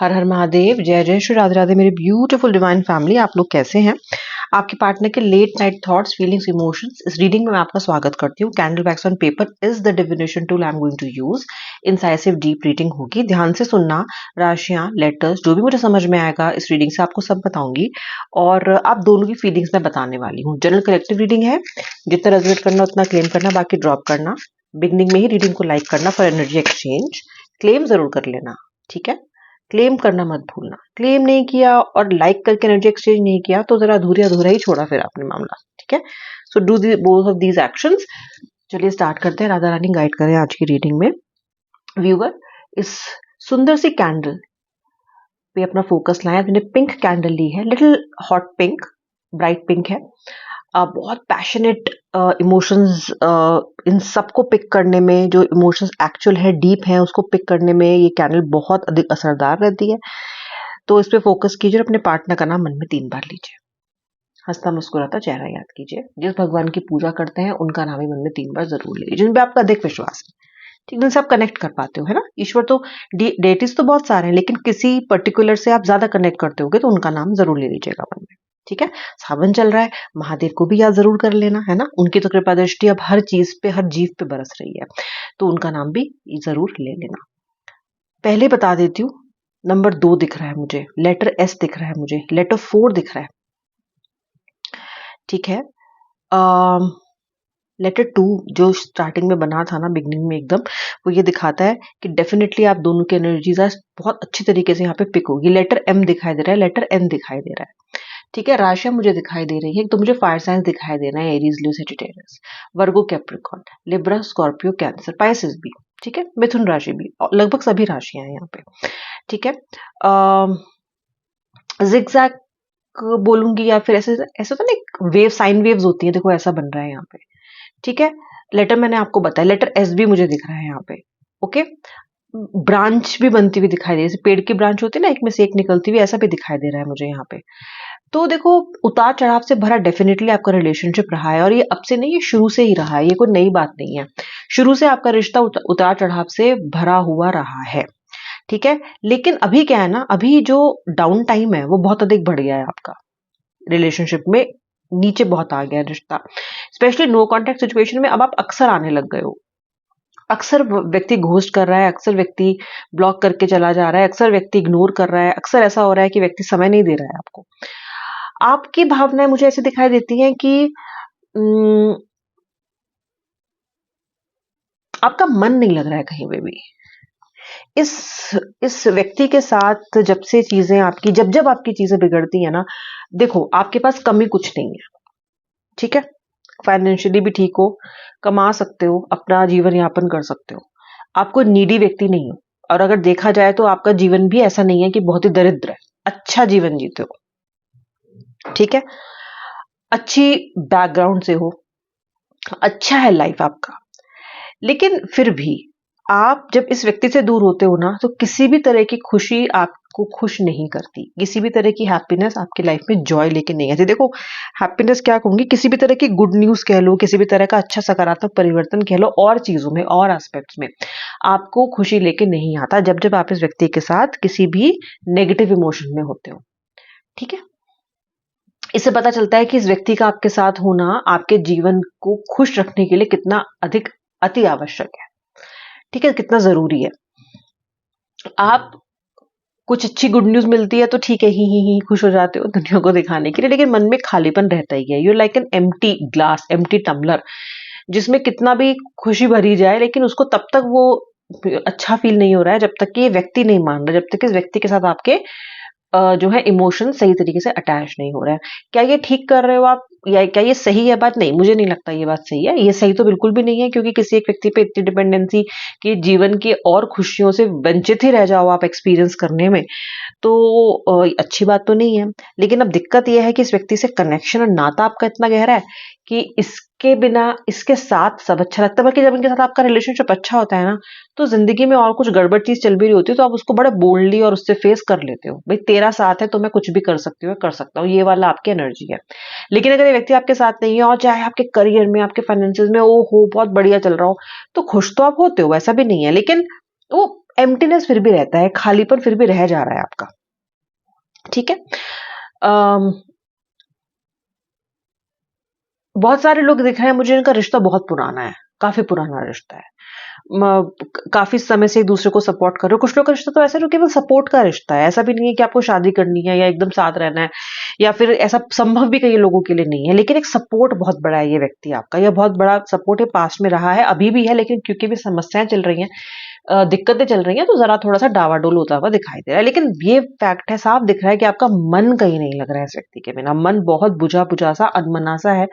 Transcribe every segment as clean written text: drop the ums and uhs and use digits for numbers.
हर हर महादेव, जय जय श्री राधे राधे मेरी ब्यूटीफुल डिवाइन फैमिली। आप लोग कैसे हैं? आपके पार्टनर के late night thoughts, feelings, emotions, इस रीडिंग में मैं आपका स्वागत करती हूँ। Candle wax on paper is the divination tool I am going to use. Incisive deep reading होगी, ध्यान से सुनना। राशियां, लेटर्स, जो भी मुझे समझ में आएगा इस रीडिंग से आपको सब बताऊंगी, और आप दोनों की फीलिंग्स मैं बताने वाली हूँ। जनरल कलेक्टिव रीडिंग है, जितना रेजोनेट करना उतना क्लेम करना, बाकी ड्रॉप करना। बिगनिंग में ही रीडिंग को लाइक करना फॉर एनर्जी एक्सचेंज। क्लेम जरूर कर लेना, ठीक है? क्लेम करना मत भूलना। क्लेम नहीं किया और लाइक करके एनर्जी एक्सचेंज नहीं किया तो जरा अधूरा अधूरा ही छोड़ा फिर आपने मामला, ठीक है? So do both of these actions. चलिए स्टार्ट करते हैं। राधा रानी गाइड करें आज की रीडिंग में। व्यूअर, इस सुंदर सी कैंडल पे अपना फोकस लाएं। मैंने पिंक कैंडल ली है, little hot pink, bright pink है। बहुत पैशनेट इमोशंस इन सबको पिक करने में, जो इमोशंस एक्चुअल है, डीप है, उसको पिक करने में ये कैंडल बहुत अधिक असरदार रहती है। तो इस पे फोकस कीजिए। अपने पार्टनर का नाम मन में 3 बार लीजिए। हंसता मुस्कुराता चेहरा याद कीजिए। जिस भगवान की पूजा करते हैं उनका नाम ही मन में 3 बार जरूर लीजिए, जिन पे आपका अधिक विश्वास है, ठीक, जिनसे आप कनेक्ट कर पाते हो, है ना? ईश्वर तो, डेटीज तो बहुत सारे हैं, लेकिन किसी पर्टिकुलर से आप ज्यादा कनेक्ट करते होगे तो उनका नाम जरूर ले लीजिएगा मन में, ठीक है? सावन चल रहा है, महादेव को भी याद जरूर कर लेना, है ना? उनकी तो कृपा दृष्टि अब हर चीज पे, हर जीव पे बरस रही है, तो उनका नाम भी जरूर ले लेना। पहले बता देती हूँ, नंबर 2 दिख रहा है मुझे, लेटर एस दिख रहा है मुझे, लेटर 4 दिख रहा है, ठीक है? लेटर 2 जो स्टार्टिंग में बना था ना, बिगनिंग में एकदम, वो ये दिखाता है कि डेफिनेटली आप दोनों की एनर्जीज आज बहुत अच्छी तरीके से यहाँ पे पिक होगी। लेटर एम दिखाई दे रहा है, लेटर एन दिखाई दे रहा है, ठीक है? राशियां मुझे दिखाई दे रही है, तो मुझे फायर साइंस दिखाई दे रहा है, Aries, Leo, Sagittarius, Virgo, Capricorn, Libra, Scorpio, Cancer, Pisces भी, ठीक है? मिथुन राशि भी, लगभग सभी राशियां हैं यहाँ पे, ठीक है? जिगजैग बोलूंगी, या फिर ऐसे ऐसे तो नहीं, वेव, साइन वेव्स होती है, देखो ऐसा बन रहा है यहाँ पे, ठीक है? लेटर मैंने आपको बताया, लेटर एस भी मुझे दिख रहा है यहाँ पे, ओके? ब्रांच भी बनती हुई दिखाई दे रही है, जैसे पेड़ की ब्रांच होती है ना, एक में से एक निकलती हुई, ऐसा भी दिखाई दे रहा है मुझे यहाँ पे। तो देखो, उतार चढ़ाव से भरा डेफिनेटली आपका रिलेशनशिप रहा है, और ये अब से नहीं, ये शुरू से ही रहा है, ये कोई नई बात नहीं है। शुरू से आपका रिश्ता उतार चढ़ाव से भरा हुआ रहा है, ठीक है? लेकिन अभी क्या है ना, अभी जो डाउन टाइम है वो बहुत अधिक बढ़ गया है आपका रिलेशनशिप में, नीचे बहुत आ गया रिश्ता, स्पेशली नो कॉन्टेक्ट सिचुएशन में अब आप अक्सर आने लग गए हो। अक्सर व्यक्ति घोस्ट कर रहा है, अक्सर व्यक्ति ब्लॉक करके चला जा रहा है, अक्सर व्यक्ति इग्नोर कर रहा है, अक्सर ऐसा हो रहा है कि व्यक्ति समय नहीं दे रहा है आपको। आपकी भावनाएं मुझे ऐसे दिखाई देती हैं कि आपका मन नहीं लग रहा है कहीं पे भी। इस व्यक्ति के साथ जब से चीजें आपकी, जब जब आपकी चीजें बिगड़ती है ना, देखो आपके पास कमी कुछ नहीं है, ठीक है? फाइनेंशियली भी ठीक हो, कमा सकते हो, अपना जीवन यापन कर सकते हो, आप कोई नीडी व्यक्ति नहीं हो, और अगर देखा जाए तो आपका जीवन भी ऐसा नहीं है कि बहुत ही दरिद्र है, अच्छा जीवन जीते हो, ठीक है? अच्छी बैकग्राउंड से हो, अच्छा है लाइफ आपका। लेकिन फिर भी आप जब इस व्यक्ति से दूर होते हो ना, तो किसी भी तरह की खुशी आपको खुश नहीं करती, किसी भी तरह की हैप्पीनेस आपकी लाइफ में जॉय लेके नहीं आती। देखो, हैप्पीनेस क्या कहूंगी, किसी भी तरह की गुड न्यूज कह लो, किसी भी तरह का अच्छा सकारात्मक परिवर्तन कह लो, और चीजों में और एस्पेक्ट्स में आपको खुशी लेके नहीं आता जब जब आप इस व्यक्ति के साथ किसी भी नेगेटिव इमोशन में होते हो, ठीक है? इससे पता चलता है कि इस व्यक्ति का आपके साथ होना आपके जीवन को खुश रखने के लिए कितना अधिक अति आवश्यक है, ठीक है? कितना जरूरी है। आप कुछ अच्छी गुड न्यूज मिलती है तो ठीक है, ही खुश हो जाते हो दुनिया को दिखाने के लिए, लेकिन मन में खालीपन रहता ही है। You like an empty glass, empty tumbler, जिसमें कितना भी खुशी भरी जाए, लेकिन उसको तब तक वो अच्छा फील नहीं हो रहा है जब तक कि ये व्यक्ति नहीं मान रहा, जब तक इस व्यक्ति के साथ आपके जो है इमोशन सही तरीके से अटैच नहीं हो रहा है। क्या ये ठीक कर रहे हो आप, या क्या ये सही है बात? नहीं, मुझे नहीं लगता ये बात सही है। ये सही तो बिल्कुल भी नहीं है, क्योंकि किसी एक व्यक्ति पे इतनी डिपेंडेंसी कि जीवन के और खुशियों से वंचित ही रह जाओ आप एक्सपीरियंस करने में, तो अच्छी बात तो नहीं है। लेकिन अब दिक्कत यह है कि इस व्यक्ति से कनेक्शन और नाता आपका इतना गहरा है कि इसके बिना, इसके साथ सब अच्छा लगता है, बल्कि जब इनके साथ आपका रिलेशनशिप अच्छा होता है ना, तो जिंदगी में और कुछ गड़बड़ चीज चल भी रही होती है तो आप उसको बड़े बोल्डली और उससे फेस कर लेते हो। भाई तेरा साथ है तो मैं कुछ भी कर सकती हूँ, कर सकता हूँ, ये वाला आपकी एनर्जी है। लेकिन अगर ये व्यक्ति आपके साथ नहीं है, और चाहे आपके करियर में, आपके फाइनेंसिस में ओ हो बहुत बढ़िया चल रहा हो, तो खुश तो आप होते हो, ऐसा भी नहीं है, लेकिन वो एम्प्टीनेस फिर भी रहता है, खालीपन फिर भी रह जा रहा है आपका। ठीक है। बहुत सारे लोग दिख रहे हैं मुझे, इनका रिश्ता बहुत पुराना है, काफी पुराना रिश्ता है। काफी समय से एक दूसरे को सपोर्ट कर रहे हो। कुछ लोग का रिश्ता तो ऐसा है जो केवल सपोर्ट का रिश्ता है, ऐसा भी नहीं है कि आपको शादी करनी है या एकदम साथ रहना है, या फिर ऐसा संभव भी कई लोगों के लिए नहीं है, लेकिन एक सपोर्ट बहुत बड़ा है ये व्यक्ति आपका, यह बहुत बड़ा सपोर्ट है, पास्ट में रहा है, अभी भी है, लेकिन क्योंकि भी समस्याएं चल रही हैं, दिक्कतें चल रही हैं, तो जरा थोड़ा सा डावाडोल होता हुआ दिखाई दे रहा है। लेकिन ये फैक्ट है, साफ दिख रहा है कि आपका मन कहीं नहीं लग रहा है इस व्यक्ति के बिना, मन बहुत बुझा बुझा सा, अनमना सा है।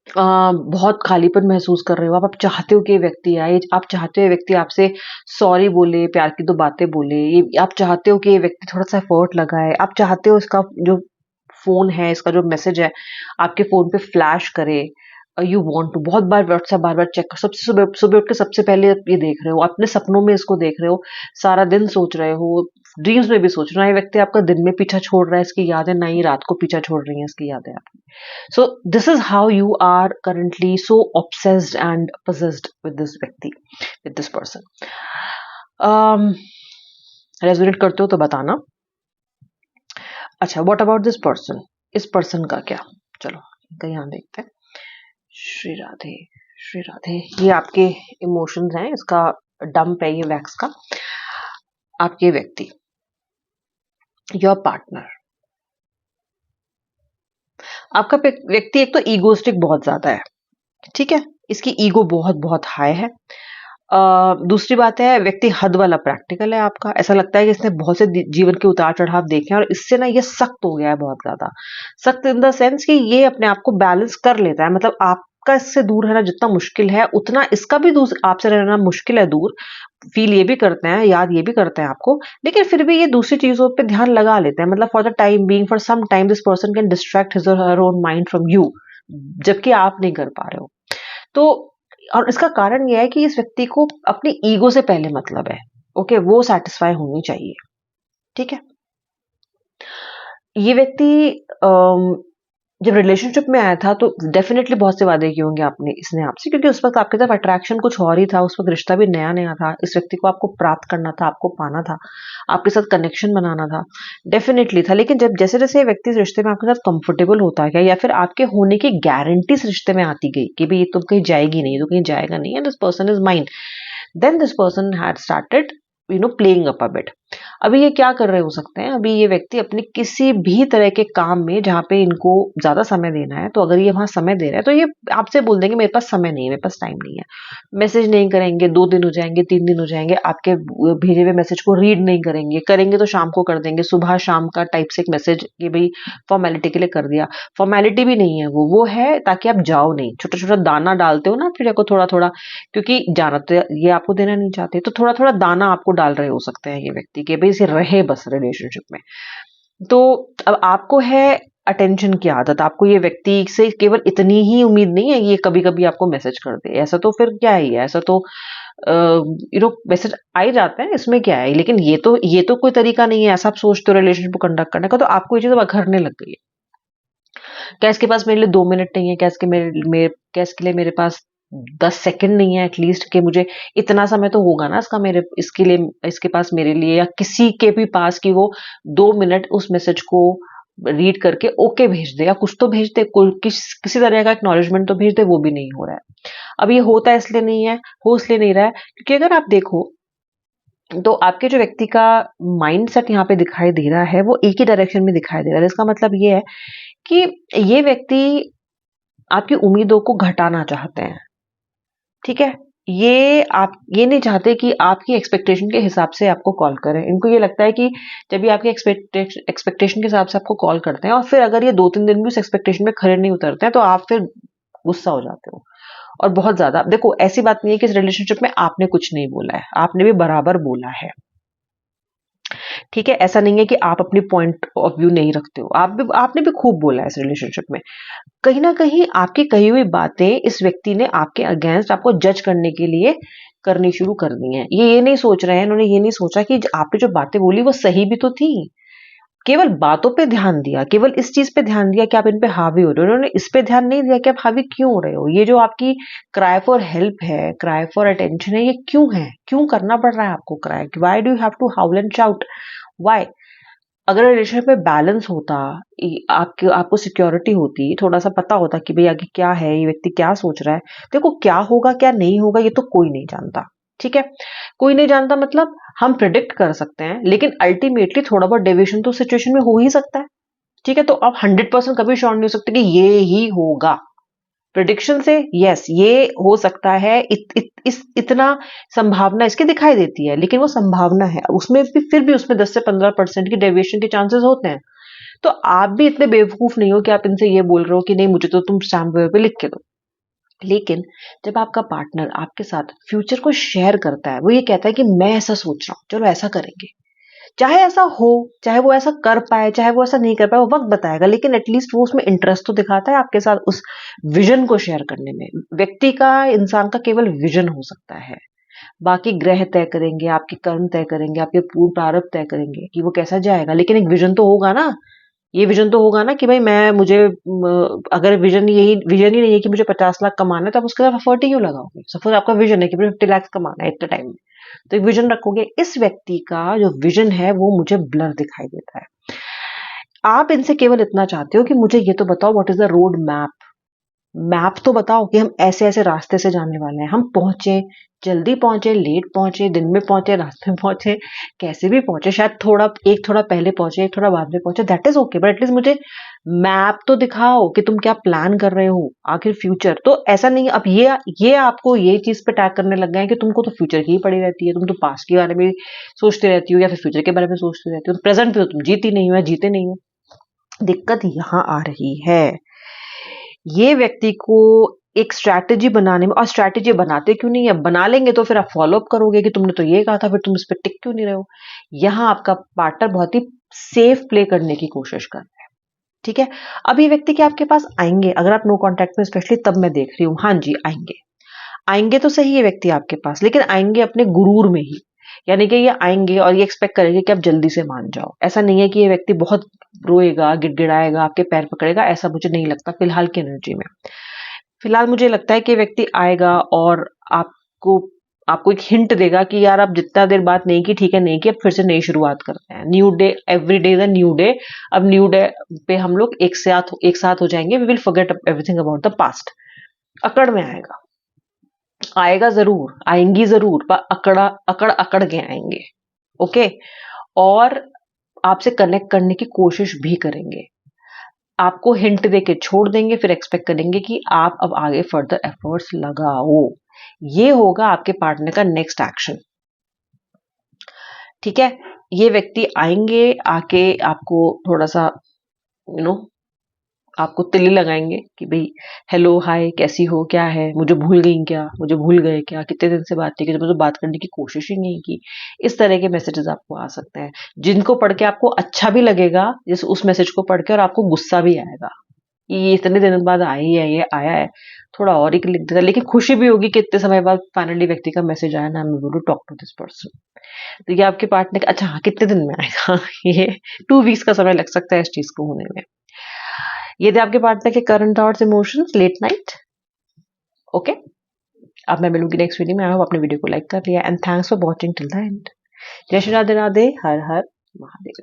बहुत खालीपन महसूस कर रहे हो आप चाहते हो कि ये व्यक्ति आए, आप चाहते हो ये व्यक्ति आपसे सॉरी बोले, प्यार की 2 बातें बोले, ये आप चाहते हो कि ये व्यक्ति थोड़ा-सा एफर्ट लगाए, आप चाहते हो इसका जो फ़ोन है, इसका जो मैसेज है, आपके फ़ोन पे फ्लैश करे। यू वांट टू बहुत बार व्हाट्सएप बार-बार चेक कर, सबसे सुबह सुबह उठ के सबसे पहले आप ये देख रहे हो, अपने सपनों में इसको देख रहे हो, सारा दिन सोच रहे हो, ड्रीम्स में भी सोच रहे हो, ये व्यक्ति आपका दिन में पीछा छोड़ रहा है, इसकी यादें ना ही रात को पीछा छोड़ रही हैं इसकी यादें आपकी। So this is how you are currently so obsessed and possessed with this व्यक्ति, with this person. रेजोनेट करते हो तो बताना। अच्छा, व्हाट अबाउट दिस पर्सन? इस पर्सन का क्या? चलो इनका यहाँ देखते हैं। श्री राधे, श्री राधे। ये आपके इमोशंस हैं, इसका डंप है ये वैक्स का। आपके व्यक्ति, योर पार्टनर, आपका व्यक्ति एक तो ईगोस्टिक बहुत ज्यादा है, ठीक है, इसकी ईगो बहुत बहुत हाई है। दूसरी बात है, व्यक्ति हद वाला प्रैक्टिकल है आपका, ऐसा लगता है कि इसने बहुत से जीवन के उतार चढ़ाव देखे हैं और इससे ना ये सख्त हो गया है बहुत ज्यादा। सख्त इन द सेंस कि ये अपने आप को बैलेंस कर लेता है, मतलब आपका इससे दूर रहना जितना मुश्किल है उतना इसका भी आपसे रहना मुश्किल है दूर। फील ये भी करते हैं, याद ये भी करते हैं आपको, लेकिन फिर भी ये दूसरी चीजों पे ध्यान लगा लेते हैं, मतलब for the time being, for some time this person can distract his or her own mind from you, जबकि आप नहीं कर पा रहे हो। तो और इसका कारण यह है कि इस व्यक्ति को अपनी ईगो से पहले मतलब है, ओके, वो सेटिस्फाई होनी चाहिए, ठीक है। ये व्यक्ति जब रिलेशनशिप में आया था तो डेफिनेटली बहुत से वादे किए होंगे आपने इसने आपसे, क्योंकि उस वक्त आपकी तरफ अट्रैक्शन कुछ और ही था, उस वक्त रिश्ता भी नया नया था, इस व्यक्ति को आपको प्राप्त करना था, आपको पाना था, आपके साथ कनेक्शन बनाना था, डेफिनेटली था। लेकिन जब जैसे जैसे ये व्यक्ति इस रिश्ते में आपके साथ कंफर्टेबल होता गया, या फिर आपके होने की गारंटी इस रिश्ते में आती गई कि भाई ये तुम कहीं जाएगी नहीं, तो कहीं जाएगा नहीं, and this person is mine, then this person had started playing up a bit. अभी ये क्या कर रहे हो सकते हैं, अभी ये व्यक्ति अपने किसी भी तरह के काम में जहाँ पे इनको ज्यादा समय देना है, तो अगर ये वहां समय दे रहा है तो ये आपसे बोल देंगे मेरे पास समय नहीं है, मेरे पास टाइम नहीं है, मैसेज नहीं करेंगे, 2 दिन हो जाएंगे, 3 दिन हो जाएंगे, आपके भेजे हुए मैसेज को रीड नहीं करेंगे, करेंगे तो शाम को कर देंगे, सुबह शाम का टाइप से एक मैसेज कि भाई फॉर्मेलिटी के लिए कर दिया। फॉर्मेलिटी भी नहीं है, वो है ताकि आप जाओ नहीं, छोटा छोटा दाना डालते हो ना फिर को थोड़ा थोड़ा, क्योंकि जाना तो ये आपको देना नहीं चाहते, तो थोड़ा थोड़ा दाना आपको डाल रहे हो सकते हैं ये व्यक्ति के भाई इसे रहे बस रिलेशनशिप में। तो अब आपको है अटेंशन की आदत, आपको ये व्यक्ति से केवल इतनी ही उम्मीद नहीं है ये कभी कभी आपको मैसेज कर दे, ऐसा तो फिर क्या ही है, ऐसा तो मैसेज आ ही जाते हैं, इसमें क्या है, लेकिन ये तो कोई तरीका नहीं है, ऐसा आप सोचते हो रिलेशनशिप को कंडक्ट करने का, तो आपको ये चीज अखरने लग गई है। क्या इसके पास मेरे लिए 2 मिनट नहीं है, क्या इसके लिए मेरे पास 10 सेकंड नहीं है एटलीस्ट, कि मुझे इतना समय तो होगा ना इसके पास मेरे लिए, या किसी के भी पास कि वो 2 मिनट उस मैसेज को रीड करके ओके भेज दे, या कुछ तो भेज दे, किसी तरह का एक्नॉलेजमेंट तो भेज दे, वो भी नहीं हो रहा है। अब ये होता इसलिए नहीं है, हो इसलिए नहीं रहा है क्योंकि अगर आप देखो तो आपके जो व्यक्ति का माइंड सेट यहाँ पे दिखाई दे रहा है वो एक ही डायरेक्शन में दिखाई दे रहा है। इसका मतलब ये है कि ये व्यक्ति आपकी उम्मीदों को घटाना चाहते हैं, ठीक है। आप ये नहीं चाहते कि आपकी एक्सपेक्टेशन के हिसाब से आपको कॉल करें। इनको ये लगता है कि जब भी आपकी एक्सपेक्टेशन के हिसाब से आपको कॉल करते हैं और फिर अगर ये 2-3 दिन भी उस एक्सपेक्टेशन में खरे नहीं उतरते हैं तो आप फिर गुस्सा हो जाते हो, और बहुत ज्यादा। देखो ऐसी बात नहीं है कि इस रिलेशनशिप में आपने कुछ नहीं बोला है, आपने भी बराबर बोला है, ठीक है। ऐसा नहीं है कि आप अपनी पॉइंट ऑफ व्यू नहीं रखते हो, आपने भी खूब बोला है इस रिलेशनशिप में। कहीं ना कहीं आपकी कही हुई बातें इस व्यक्ति ने आपके अगेंस्ट आपको जज करने के लिए करनी शुरू कर दी हैं। ये नहीं सोच रहे हैं, इन्होंने ये नहीं सोचा कि आपने जो बातें बोली वो सही भी तो थी, केवल बातों पे ध्यान दिया, केवल इस चीज पे ध्यान दिया कि आप इन पे हावी हो रहे हो, उन्होंने इस पे ध्यान नहीं दिया कि आप हावी क्यों हो रहे हो। ये जो आपकी क्राई फॉर हेल्प है, क्राई फॉर अटेंशन है, ये क्यों है, क्यों करना पड़ रहा है आपको cry, why do you have to howl and shout, why. अगर रिलेशनशिप में बैलेंस होता, आपको सिक्योरिटी होती, थोड़ा सा पता होता कि भाई आगे क्या है, ये व्यक्ति क्या सोच रहा है। देखो क्या होगा क्या नहीं होगा ये तो कोई नहीं जानता, ठीक है। कोई नहीं जानता मतलब हम प्रिडिक्ट कर सकते हैं, लेकिन अल्टीमेटली थोड़ा बहुत डेविएशन तो सिचुएशन में हो ही सकता है, ठीक है। तो आप 100% कभी श्योर नहीं हो सकते कि ये ही होगा। प्रिडिक्शन से यस ये हो सकता है, इतना संभावना इसकी दिखाई देती है, लेकिन वो संभावना है, उसमें भी फिर भी उसमें 10 से 15% की डेविएशन के चांसेस होते हैं। तो आप भी इतने बेवकूफ नहीं हो कि आप इनसे ये बोल रहे हो कि नहीं मुझे तो तुम स्टैम्प पेपर पे लिख के दो। लेकिन जब आपका पार्टनर आपके साथ फ्यूचर को शेयर करता है, वो ये कहता है कि मैं ऐसा सोच रहा हूँ, चलो ऐसा करेंगे, चाहे ऐसा हो, चाहे वो ऐसा कर पाए, चाहे वो ऐसा नहीं कर पाए, वो वक्त बताएगा, लेकिन एटलीस्ट वो उसमें इंटरेस्ट तो दिखाता है आपके साथ उस विजन को शेयर करने में। व्यक्ति का, इंसान का केवल विजन हो सकता है, बाकी ग्रह तय करेंगे, आपके कर्म तय करेंगे, आपके पूर्ण प्रारब्ध तय करेंगे कि वो कैसा जाएगा, लेकिन एक विजन तो होगा ना। ये विजन तो होगा ना कि भाई अगर विजन ही नहीं है कि मुझे 50 लाख कमाना है, तो आप उसके साथ एफर्ट ही क्यों लगाओगे। सपोज आपका विजन है कि मुझे 50 लाख कमाना है इतने टाइम में, तो एक विजन रखोगे। इस व्यक्ति का जो विजन है वो मुझे ब्लर दिखाई देता है। आप इनसे केवल इतना चाहते हो कि मुझे ये तो बताओ what is the road map, map तो बताओ कि हम ऐसे ऐसे रास्ते से जाने वाले हैं, हम पहुंचे, जल्दी पहुंचे, लेट पहुंचे, दिन में पहुंचे, रात में पहुंचे, कैसे भी पहुंचे, शायद थोड़ा पहले पहुंचे, एक थोड़ा बाद में पहुंचे, that is okay, but at least मुझे मैप तो दिखाओ कि तुम क्या प्लान कर रहे हो आखिर फ्यूचर। तो ऐसा नहीं अब ये आपको ये चीज पे टैग करने लग गए हैं कि तुमको तो फ्यूचर की ही पड़ी रहती है, तुम तो पास्ट के बारे में सोचते रहती हो या फिर फ्यूचर के बारे में सोचते रहती हो, प्रेजेंट पे तो तुम जीती नहीं हो या जीते नहीं हो। दिक्कत यहाँ आ रही है, ये व्यक्ति को एक स्ट्रैटेजी बनाने में, और स्ट्रैटेजी बनाते क्यों नहीं है, बना लेंगे तो फिर आप फॉलो अप करोगे कि तुमने तो ये कहा था, फिर तुम इस पे टिक क्यों नहीं रहे हो। यहाँ आपका पार्टनर बहुत ही सेफ प्ले करने की कोशिश कर रहा है, ठीक है। अब ये व्यक्ति के आपके पास आएंगे, अगर आप नो कांटेक्ट में, स्पेशली तब मैं देख रही हूँ, हाँ जी आएंगे, आएंगे तो सही है व्यक्ति आपके पास, लेकिन आएंगे अपने गुरूर में ही। यानी कि ये आएंगे और ये एक्सपेक्ट करेंगे कि आप जल्दी से मान जाओ। ऐसा नहीं है कि ये व्यक्ति बहुत रोएगा, गिड़गिड़ाएगा, आपके पैर पकड़ेगा, ऐसा मुझे नहीं लगता फिलहाल की एनर्जी में। फिलहाल मुझे लगता है कि व्यक्ति आएगा और आपको आपको एक हिंट देगा कि यार आप जितना देर बात नहीं की, ठीक है नहीं की, अब फिर से नई शुरुआत करते हैं, new day, every day is a new day. अब न्यू डे पे हम लोग एक साथ हो जाएंगे, we will forget everything about the past. अकड़ में आएगा, आएगा जरूर, आएंगी जरूर, पर अकड़ अकड़ के आएंगे, ओके। और आपसे कनेक्ट करने की कोशिश भी करेंगे, आपको हिंट देके छोड़ देंगे, फिर एक्सपेक्ट करेंगे कि आप अब आगे फर्दर एफर्ट्स लगाओ। ये होगा आपके पार्टनर का नेक्स्ट एक्शन, ठीक है। ये व्यक्ति आएंगे, आके आपको थोड़ा सा यू नो आपको तिल्ली लगाएंगे कि भाई हेलो हाय कैसी हो, क्या है, मुझे भूल गई क्या, मुझे भूल गए क्या, कितने दिन से बात नहीं की, मुझे बात करने की कोशिश ही नहीं की। इस तरह के मैसेजेस आपको आ सकते हैं, जिनको पढ़ के आपको अच्छा भी लगेगा, जैसे उस मैसेज को पढ़ के, और आपको गुस्सा भी आएगा, ये इतने दिनों बाद आई है, ये आया है, थोड़ा और ही लिख देता, लेकिन खुशी भी होगी कि इतने समय बाद फाइनली व्यक्ति का मैसेज आया ना, मैं बोलूँ टॉक टू दिस पर्सन। तो ये आपके पार्टनर, अच्छा हाँ कितने दिन में आएगा ये 2 वीक्स का समय लग सकता है इस चीज को होने में। ये थे आपके पार्टनर के current thoughts, emotions, late night, okay. अब मैं मिलूंगी नेक्स्ट वीडियो में। आई होप आपने वीडियो को लाइक कर लिया, and thanks for watching till the end. जय श्री राधे राधे, हर हर महादेव।